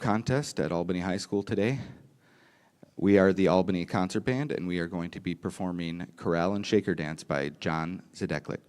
contest at Albany High School today. We are the Albany Concert Band, and we are going to be performing Chorale and Shaker Dance by John Zedeklik.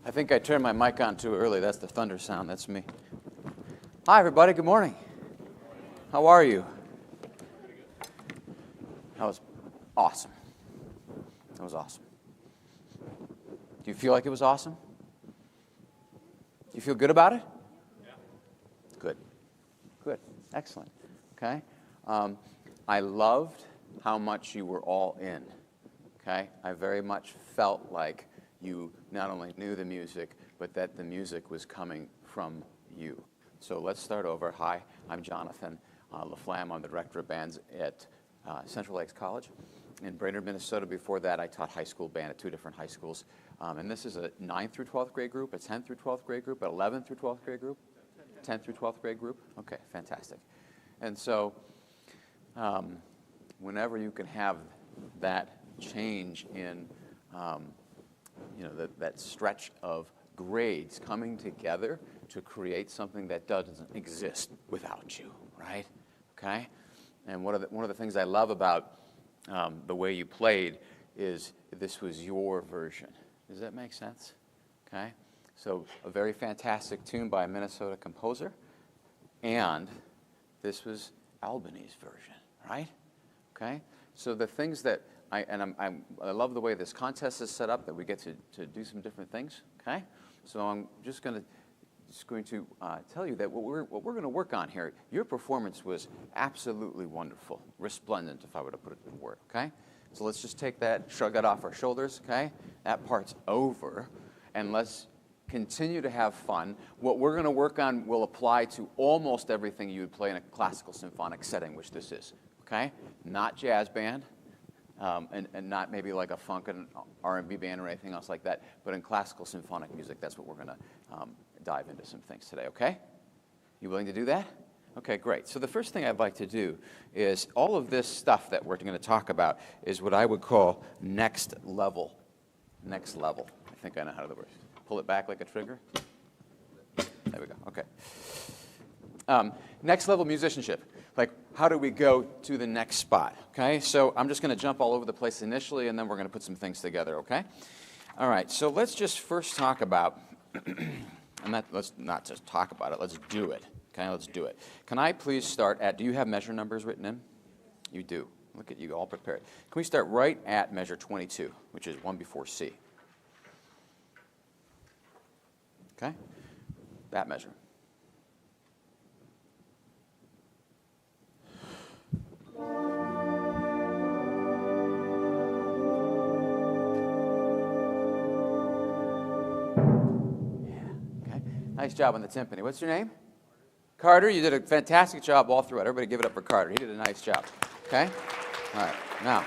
I think I turned my mic on too early. That's the thunder sound. That's me. Hi, everybody. Good morning. How are you? That was awesome. That was awesome. Do you feel like it was awesome? You feel good about it? Yeah. Good. Good. Excellent. Okay. I loved how much you were all in. Okay. I very much felt like you not only knew the music, but that the music was coming from you. So let's start over. Hi, I'm Jonathan LaFlamme. I'm the director of bands at Central Lakes College in Brainerd, Minnesota. Before that, I taught high school band at 2 different high schools. And this is a 9th through 12th grade group, a 10th through 12th grade group, an 11th through 12th grade group, 10th through 12th grade group. Okay, fantastic. And so whenever you can have that change in, that stretch of grades coming together to create something that doesn't exist without you, right? Okay? And one of the things I love about the way you played is this was your version. Does that make sense? Okay? So a very fantastic tune by a Minnesota composer, and this was Albany's version, right? Okay? So the things that I love the way this contest is set up, that we get to do some different things, okay? So I'm just going to tell you that what we're going to work on here, your performance was absolutely wonderful, resplendent, if I were to put it in a word, okay? So let's just take that, shrug that off our shoulders, okay? That part's over, and let's continue to have fun. What we're going to work on will apply to almost everything you would play in a classical symphonic setting, which this is, okay? Not jazz band, and not maybe like a funk and R&B band or anything else like that, but in classical symphonic music, that's what we're going to dive into some things today, okay? You willing to do that? Okay, great. So the first thing I'd like to do is all of this stuff that we're going to talk about is what I would call next level. Next level. I think I know how to do it. Pull it back like a trigger. There we go. Okay. Next level musicianship. Like, how do we go to the next spot? Okay, so I'm just going to jump all over the place initially, and then we're going to put some things together, okay? All right, so let's just first talk about, let's not just talk about it, let's do it. Okay, let's do it. Can I please start at, do you have measure numbers written in? You do. Look at you, all prepared. Can we start right at measure 22, which is 1 before C? Okay, that measure. Nice job on the timpani. What's your name? Carter. You did a fantastic job all throughout. Everybody give it up for Carter. He did a nice job. Okay? All right. Now,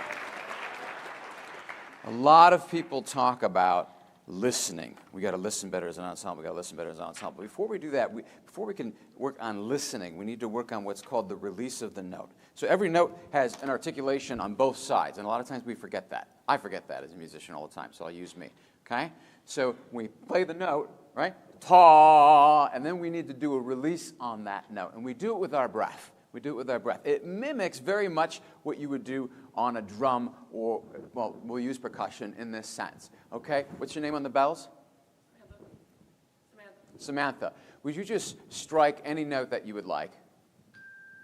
a lot of people talk about listening. We got to listen better as an ensemble. We got to listen better as an ensemble. Before we do that, before we can work on listening, we need to work on what's called the release of the note. So every note has an articulation on both sides, and a lot of times we forget that. I forget that as a musician all the time, so I'll use me. Okay? So we play the note, right? Ta, and then we need to do a release on that note, and we do it with our breath. We do it with our breath. It mimics very much what you would do on a drum, or, well, we'll use percussion in this sense. Okay? What's your name on the bells? Samantha. Would you just strike any note that you would like?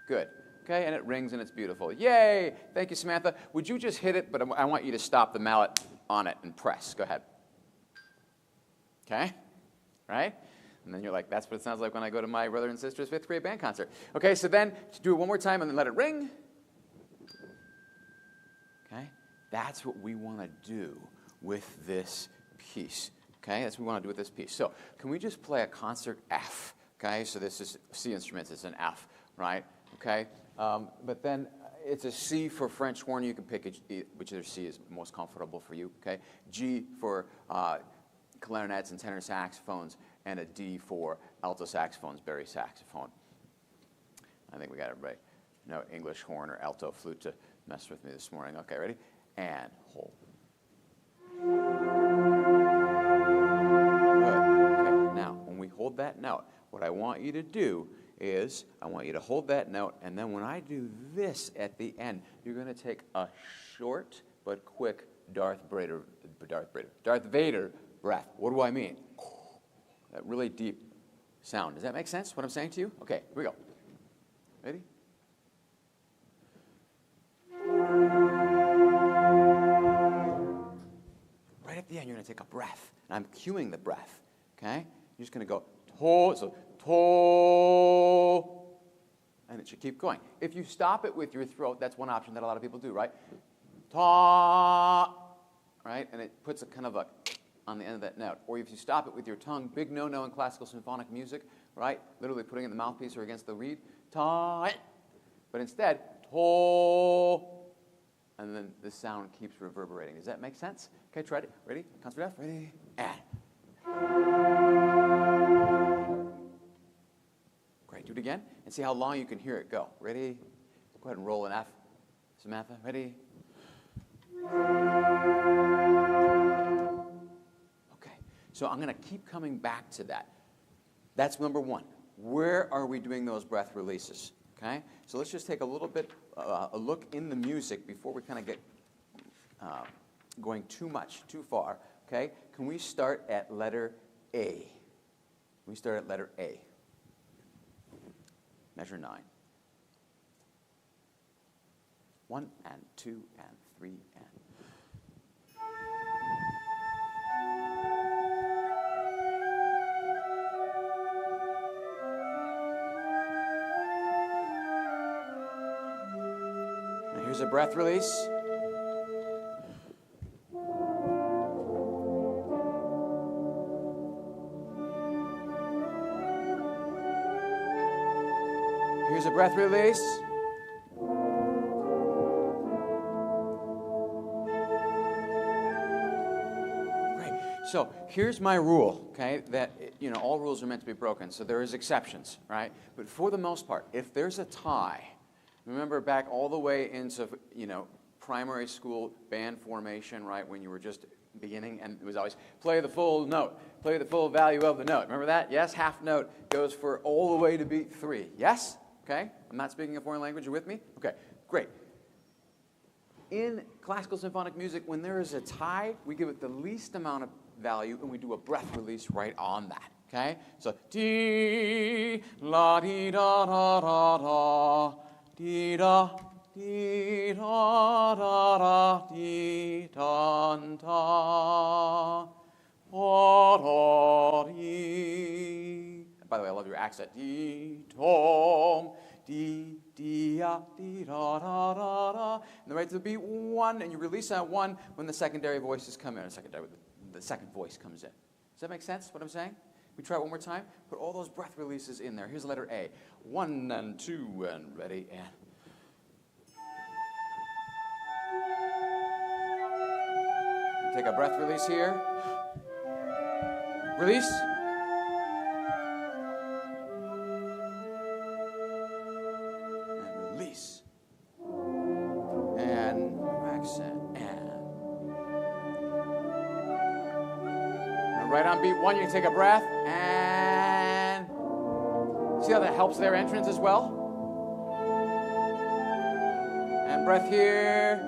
Good. Okay, and it rings and it's beautiful. Yay! Thank you, Samantha. Would you just hit it, but I want you to stop the mallet on it and press. Go ahead. Okay? Right? And then you're like, that's what it sounds like when I go to my brother and sister's 5th grade band concert. Okay, so then do it one more time and then let it ring. Okay? That's what we want to do with this piece. Okay? That's what we want to do with this piece. So can we just play a concert F? Okay? So this is C instruments. It's an F, right? Okay? But then it's a C for French horn. You can pick whichever C is most comfortable for you. Okay? G for clarinets and tenor saxophones, and a D for alto saxophones, baritone saxophone. I think we got everybody. No English horn or alto flute to mess with me this morning. Okay, ready? And hold. Good. Okay, now, when we hold that note, what I want you to do is I want you to hold that note, and then when I do this at the end, you're going to take a short but quick Darth Vader breath. What do I mean? That really deep sound. Does that make sense, what I'm saying to you? Okay, here we go. Ready? Right at the end, you're going to take a breath. And I'm cueing the breath, okay? You're just going to go, to, so, to, and it should keep going. If you stop it with your throat, that's one option that a lot of people do, right? Ta, right? And it puts a kind of a on the end of that note. Or if you stop it with your tongue, big no-no in classical symphonic music, right? Literally putting it in the mouthpiece or against the reed. Ta, but instead, to, and then the sound keeps reverberating. Does that make sense? Okay, try it. Ready? Concert F. Ready? And. Great. Do it again and see how long you can hear it go. Ready? Go ahead and roll an F. Samantha, ready? Okay, so I'm going to keep coming back to that. That's number one. Where are we doing those breath releases? Okay, so let's just take a little bit, a look in the music before we kind of get going too far. Okay, can we start at letter A? We start at letter A. Measure 9. 1 and 2 and 3 and. Now here's a breath release. Here's a breath release. So here's my rule, okay, that, all rules are meant to be broken, so there is exceptions, right? But for the most part, if there's a tie, remember back all the way into, primary school band formation, right, when you were just beginning, and it was always play the full note, play the full value of the note. Remember that? Yes, half note goes for all the way to beat 3. Yes? Okay? I'm not speaking a foreign language. You with me? Okay, great. In classical symphonic music, when there is a tie, we give it the least amount of value, and we do a breath release right on that. Okay? So dee la dee da da da da dee da dee da da da dee dan da da dee. By the way, I love your accent. Dee tom dee dee ya dee da da da da. And the right to the beat 1, and you release that 1 when the secondary voices come in. The second voice comes in. Does that make sense, what I'm saying? We try it one more time. Put all those breath releases in there. Here's letter A. 1 and 2 and ready and. Take a breath release here. Release. And release. And accent. Right on beat 1, you can take a breath, and see how that helps their entrance as well? And breath here.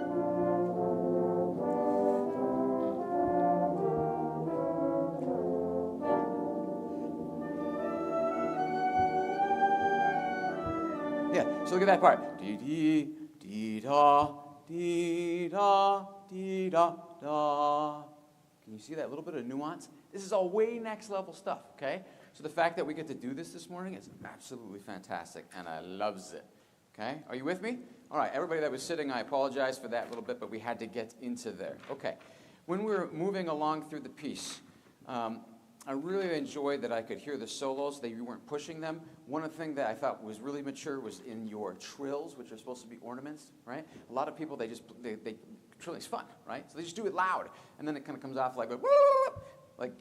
Yeah, so look at that part. Dee-dee, dee-da, dee-da, dee-da, da. Can you see that little bit of nuance? This is all way next level stuff, okay? So the fact that we get to do this morning is absolutely fantastic, and I loves it, okay? Are you with me? All right, everybody that was sitting, I apologize for that little bit, but we had to get into there. Okay, when we were moving along through the piece, I really enjoyed that I could hear the solos, that you weren't pushing them. One of the things that I thought was really mature was in your trills, which are supposed to be ornaments, right? A lot of people, trilling's fun, right? So they just do it loud, and then it kind of comes off like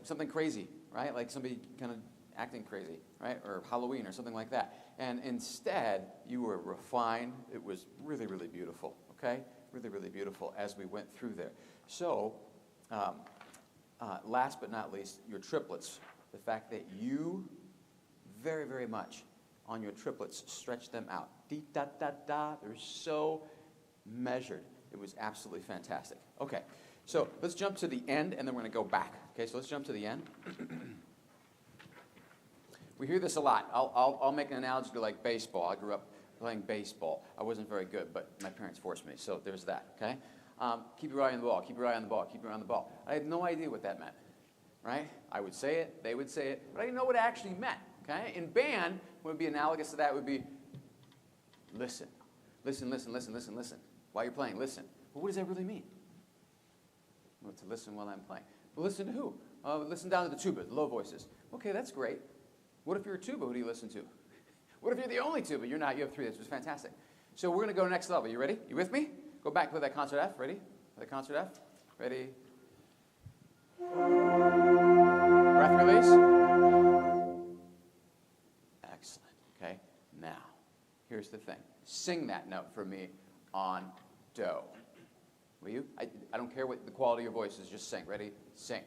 something crazy, right? Like somebody kind of acting crazy, right? Or Halloween or something like that. And instead, you were refined. It was really, really beautiful, okay? Really, really beautiful as we went through there. So, last but not least, your triplets. The fact that you very, very much on your triplets stretch them out. Dee-da-da-da. They're so measured. It was absolutely fantastic. Okay, so let's jump to the end, and then we're going to go back. Okay, so let's jump to the end. We hear this a lot. I'll make an analogy to like baseball. I grew up playing baseball. I wasn't very good, but my parents forced me, so there's that, okay? Keep your eye on the ball, keep your eye on the ball, keep your eye on the ball. I had no idea what that meant, right? I would say it, they would say it, but I didn't know what it actually meant, okay? In band, what would be analogous to that would be listen. Listen, listen, listen, listen, listen. While you're playing, listen. Well, what does that really mean? Well, to listen while I'm playing. Well, listen to who? Listen down to the tuba, the low voices. Okay, that's great. What if you're a tuba? Who do you listen to? What if you're the only tuba? You're not. You have 3. This was fantastic. So we're going to go next level. You ready? You with me? Go back to that concert F. Ready? For the concert F. Ready? Breath release. Excellent. Okay. Now, here's the thing. sing that note for me on do. Will you? I don't care what the quality of your voice is, just sing. Ready? Sing.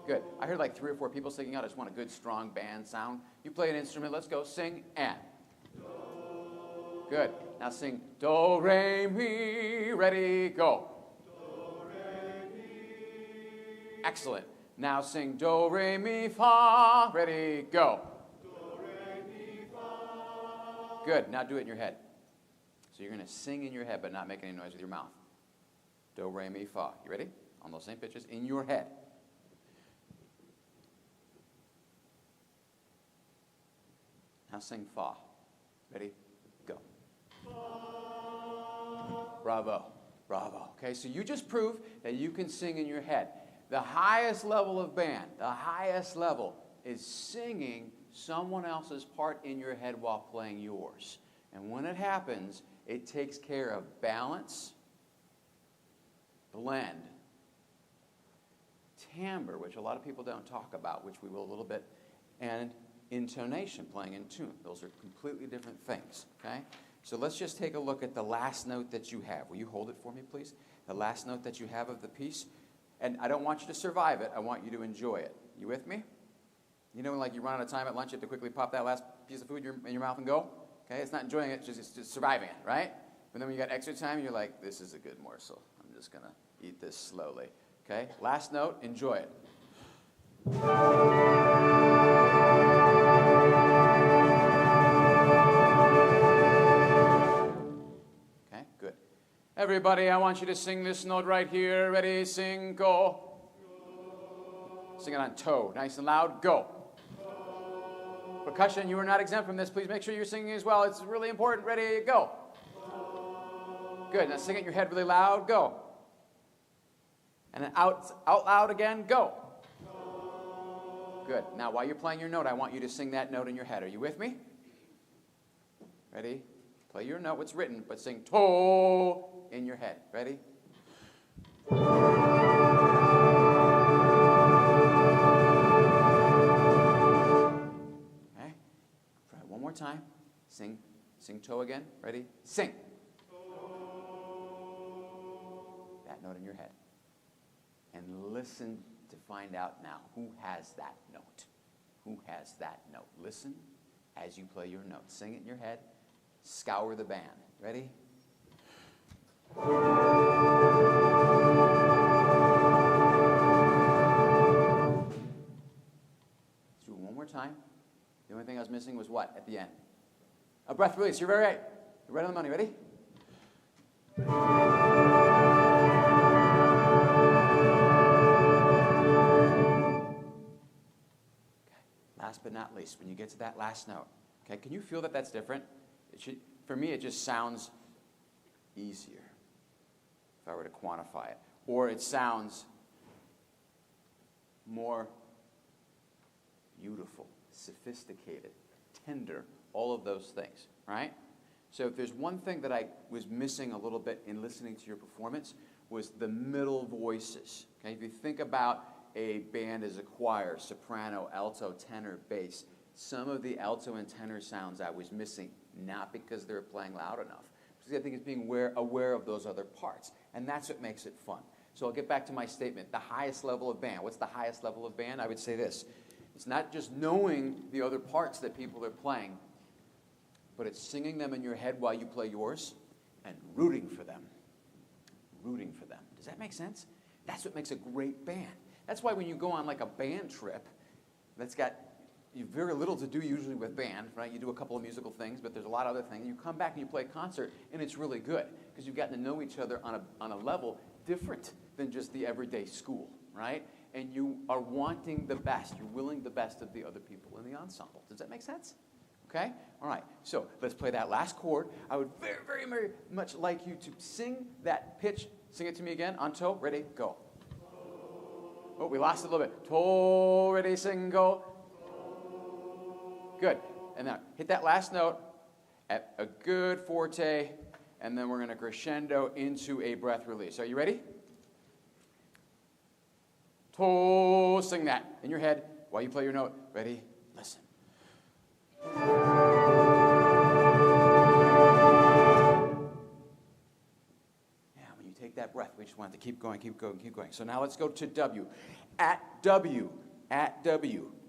Good. I heard like 3 or 4 people singing out. I just want a good, strong band sound. You play an instrument. Let's go. Sing and. Good. Now sing do, re, mi. Ready? Go. Do, re, mi. Excellent. Now sing do, re, mi, fa. Ready? Go. Do, re, mi, fa. Good. Now do it in your head. So you're going to sing in your head, but not make any noise with your mouth. Do, re, mi, fa. You ready? On those same pitches in your head. Now sing fa. Ready? Go. Bravo. Bravo. Okay, so you just proved that you can sing in your head. The highest level of band, the highest level, is singing someone else's part in your head while playing yours. And when it happens, it takes care of balance, blend, timbre, which a lot of people don't talk about, which we will a little bit, and intonation, playing in tune. Those are completely different things, okay? So let's just take a look at the last note that you have. Will you hold it for me, please? The last note that you have of the piece. And I don't want you to survive it. I want you to enjoy it. You with me? You know, like you run out of time at lunch, you have to quickly pop that last piece of food in your mouth and go? Okay, it's not enjoying it, it's just surviving it, right? But then when you got extra time, you're like, this is a good morsel. I'm just going to eat this slowly. Okay, last note, enjoy it. Okay, good. Everybody, I want you to sing this note right here. Ready, sing, go. Sing it on toe, nice and loud, go. Percussion, you are not exempt from this. Please make sure you're singing as well. It's really important. Ready, go. Good. Now sing it in your head really loud, go. And then out loud again, go. Good. Now while you're playing your note, I want you to sing that note in your head. Are you with me? Ready? Play your note, what's written, but sing to in your head. Ready? One more time. Sing to again. Ready? Sing. That note in your head. And listen to find out now who has that note. Who has that note? Listen as you play your note. Sing it in your head. Scour the band. Ready? Let's do it one more time. The only thing I was missing was what at the end? A breath release. You're very right. You're right on the money. Ready? Okay. Last but not least, when you get to that last note, okay, can you feel that that's different? For me, it just sounds easier if I were to quantify it. Or it sounds more beautiful, sophisticated, tender, all of those things, right? So if there's one thing that I was missing a little bit in listening to your performance was the middle voices. Okay, if you think about a band as a choir, soprano, alto, tenor, bass, some of the alto and tenor sounds I was missing, not because they're playing loud enough, because I think it's being aware of those other parts, and that's what makes it fun. So I'll get back to my statement, the highest level of band. What's the highest level of band? I would say this. It's not just knowing the other parts that people are playing, but it's singing them in your head while you play yours and rooting for them. Rooting for them. Does that make sense? That's what makes a great band. That's why when you go on like a band trip that's got very little to do usually with band, right? You do a couple of musical things, but there's a lot of other things. You come back and you play a concert, and it's really good because you've gotten to know each other on a level different than just the everyday school, right? And you are wanting the best. You're willing the best of the other people in the ensemble. Does that make sense? Okay? All right. So let's play that last chord. I would very, very, very much like you to sing that pitch. Sing it to me again. On toe. Ready? Go. Oh, we lost it a little bit. Toe. Ready? Sing. Go. Good. And now hit that last note at a good forte, and then we're going to crescendo into a breath release. Are you ready? To, sing that in your head while you play your note. Ready? Listen. just want to keep going, keep going, keep going. So now let's go to W. At W,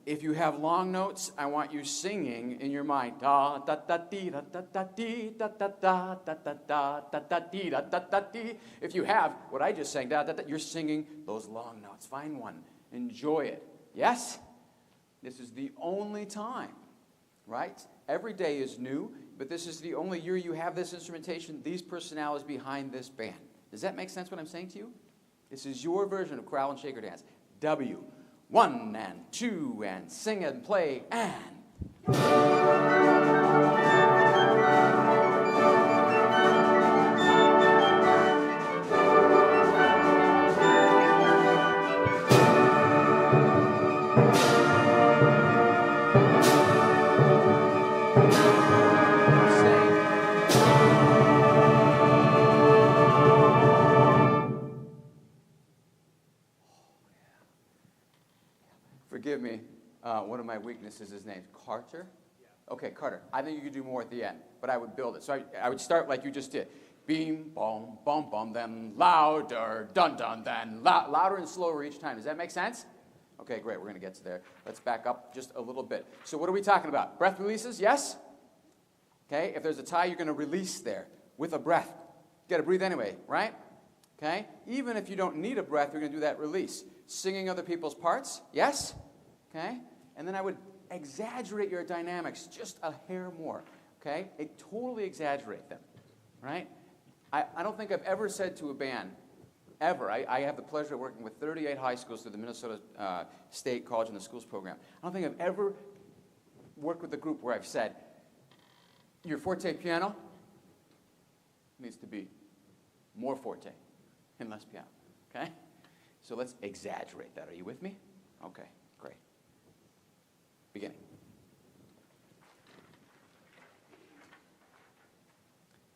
if you have long notes, I want you singing in your mind. Da da da dee da da da dee da da da da da da da da dee da da da dee. If you have what I just sang, da da da, you're singing those long notes. Find one. Enjoy it. Yes? This is the only time, right? Every day is new, but this is the only year you have this instrumentation, these personalities behind this band. Does that make sense what I'm saying to you? This is your version of Corral and Shaker Dance. W. 1 and 2 and sing and play and... Forgive me, one of my weaknesses is named Carter. Yeah. Okay, Carter. I think you could do more at the end, but I would build it. So I would start like you just did. Beam, boom, bum, bum, then louder, dun, dun, then louder and slower each time. Does that make sense? Okay, great. We're going to get to there. Let's back up just a little bit. So what are we talking about? Breath releases, yes? Okay, if there's a tie, you're going to release there with a breath. You got to breathe anyway, right? Okay? Even if you don't need a breath, you're going to do that release. Singing other people's parts, yes? Okay? And then I would exaggerate your dynamics just a hair more, okay? Totally exaggerate them, right? I don't think I've ever said to a band, ever, I have the pleasure of working with 38 high schools through the Minnesota State College and the Schools program. I don't think I've ever worked with a group where I've said, your forte piano needs to be more forte and less piano, okay? So let's exaggerate that. Are you with me? Okay, great. Beginning.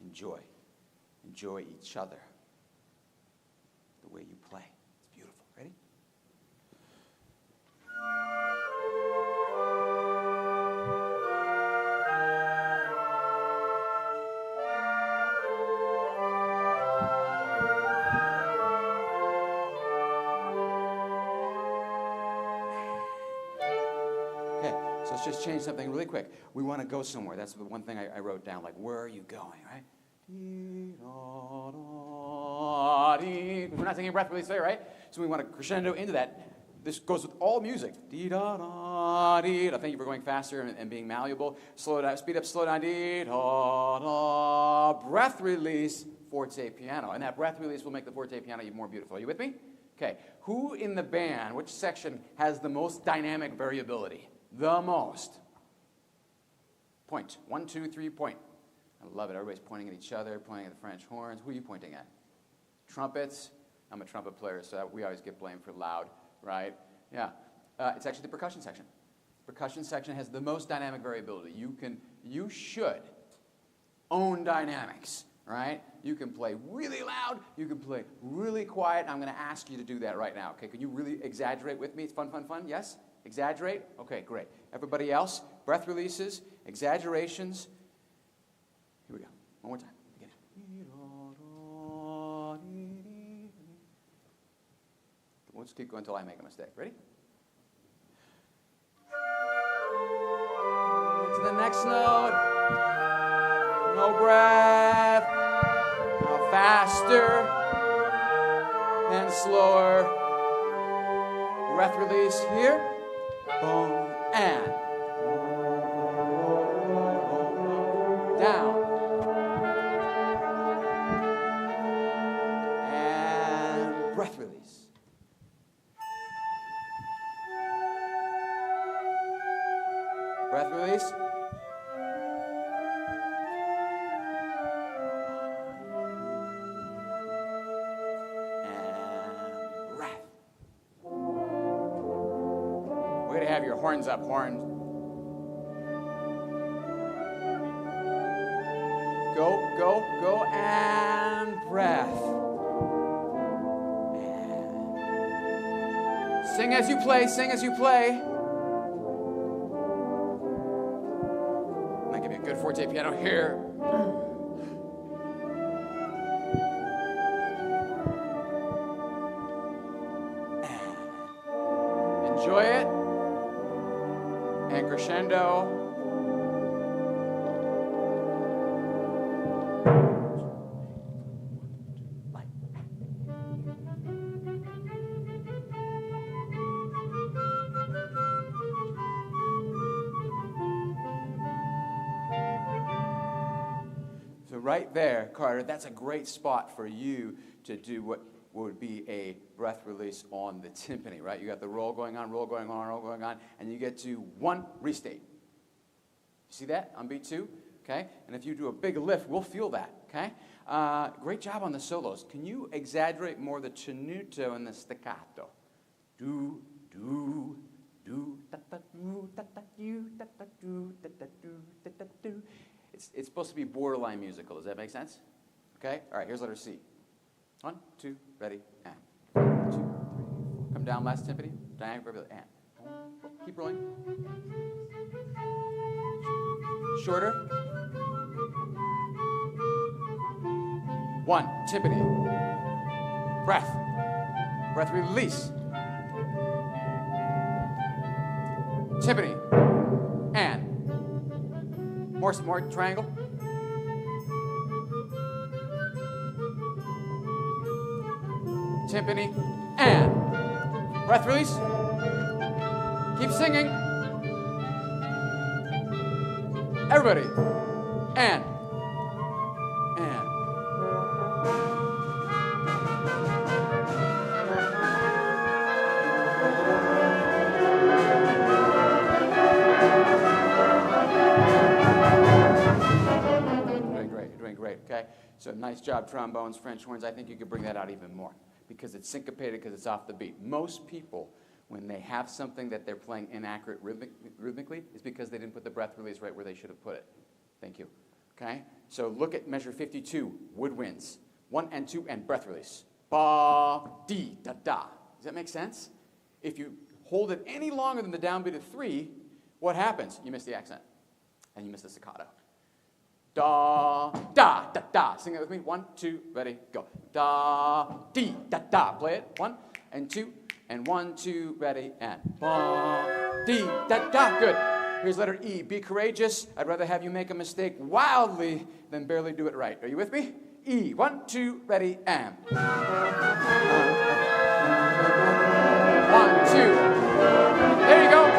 Enjoy. Enjoy each other. The way you play. It's beautiful. Ready? Let's just change something really quick. We want to go somewhere. That's the one thing I wrote down. Like, where are you going, right? We're not taking a breath release there, right? So we want to crescendo into that. This goes with all music. Thank you for going faster and being malleable. Slow down, speed up, slow down. Breath release, forte piano. And that breath release will make the forte piano even more beautiful. Are you with me? Okay. Who in the band, which section, has the most dynamic variability? The most. Point. 1, 2, 3, point. I love it. Everybody's pointing at each other, pointing at the French horns. Who are you pointing at? Trumpets. I'm a trumpet player, so we always get blamed for loud, right? Yeah. It's actually the percussion section. The percussion section has the most dynamic variability. You should own dynamics, right? You can play really loud. You can play really quiet. I'm going to ask you to do that right now. Okay? Can you really exaggerate with me? It's fun, fun, fun. Yes? Exaggerate? Okay, great. Everybody else, breath releases, exaggerations. Here we go. One more time. Beginning. We'll just keep going until I make a mistake. Ready? To the next note. No breath. Now faster. Then slower. Breath release here. Boom, and down, and breath release. Breath release. And breath. We're going to have your horns up, horns. Go, go, go, and breath. And sing as you play, sing as you play. I'm going to give you a good forte piano here. crescendo. So right there, Carter, that's a great spot for you to do what would be a breath release on the timpani, right? You got the roll going on, roll going on, roll going on, and you get to 1, restate. You see that on beat 2? Okay? And if you do a big lift, we'll feel that, okay? Great job on the solos. Can you exaggerate more the tenuto and the staccato? Do, do, do, da da do, da da do, da da do, da da do, da da do. It's supposed to be borderline musical. Does that make sense? Okay? All right, here's letter C. 1, 2, ready, and 1, 2, 3, 4. Come down, last timpani. Diagonal, and. Keep rolling. Shorter. 1, timpani. Breath. Breath release. Timpani. And. More triangle. Timpani. And. Breath release. Keep singing. Everybody. And. Okay, so nice job, trombones, French horns. I think you could bring that out even more because it's syncopated, because it's off the beat. Most people, when they have something that they're playing inaccurate rhythmically, is because they didn't put the breath release right where they should have put it. Thank you. Okay, so look at measure 52, woodwinds. 1 and 2 and breath release. Ba, dee, da, da. Does that make sense? If you hold it any longer than the downbeat of 3, what happens? You miss the accent and you miss the staccato. Da, da, da, da. Sing it with me. 1, 2, ready, go. Da, dee, da, da. Play it. 1 and 2, and 1, 2, ready, and. Ba, dee, da, da. Good. Here's letter E. Be courageous. I'd rather have you make a mistake wildly than barely do it right. Are you with me? E. 1, 2, ready, and. 1, 2. There you go.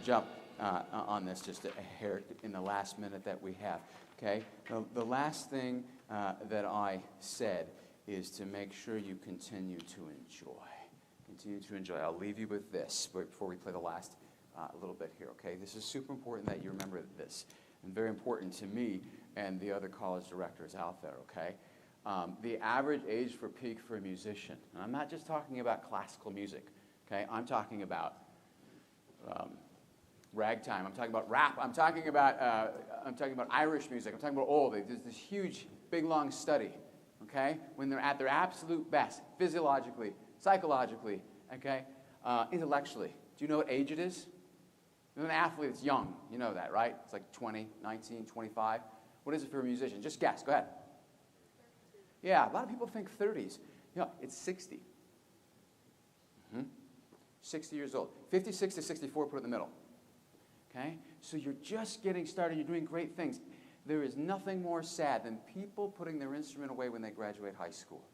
Jump on this just a hair in the last minute that we have, okay? The last thing that I said is to make sure you continue to enjoy. Continue to enjoy. I'll leave you with this before we play the last little bit here, okay? This is super important that you remember this, and very important to me and the other college directors out there, okay? The average age for peak for a musician, and I'm not just talking about classical music, okay? I'm talking about ragtime. I'm talking about rap. I'm talking about Irish music. I'm talking about old. There's this huge, big, long study. Okay, when they're at their absolute best, physiologically, psychologically, okay, intellectually. Do you know what age it is? An athlete that's young. You know that, right? It's like 20, 19, 25. What is it for a musician? Just guess. Go ahead. Yeah, a lot of people think 30s. You know, it's 60. 60 years old. 56 to 64, put it in the middle. Okay? So you're just getting started. You're doing great things. There is nothing more sad than people putting their instrument away when they graduate high school.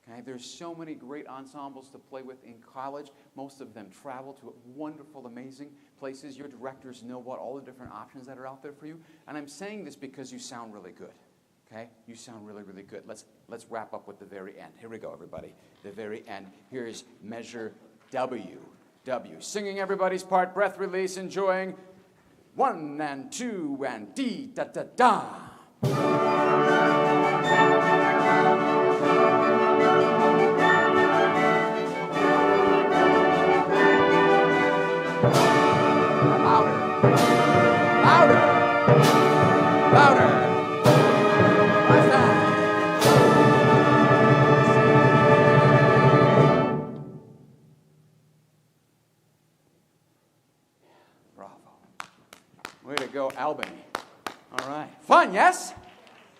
Okay? There's so many great ensembles to play with in college. Most of them travel to wonderful, amazing places. Your directors know what all the different options that are out there for you. And I'm saying this because you sound really good. Okay? You sound really, really good. Let's wrap up with the very end. Here we go, everybody. The very end. Here's measure W. W. Singing everybody's part, breath release, enjoying 1 and 2 and D, da, da, da. Louder. Last time. Bravo. Way to go, Albany. All right. Fun, yes?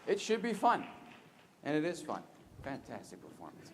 It should be fun. And it is fun. Fantastic performance.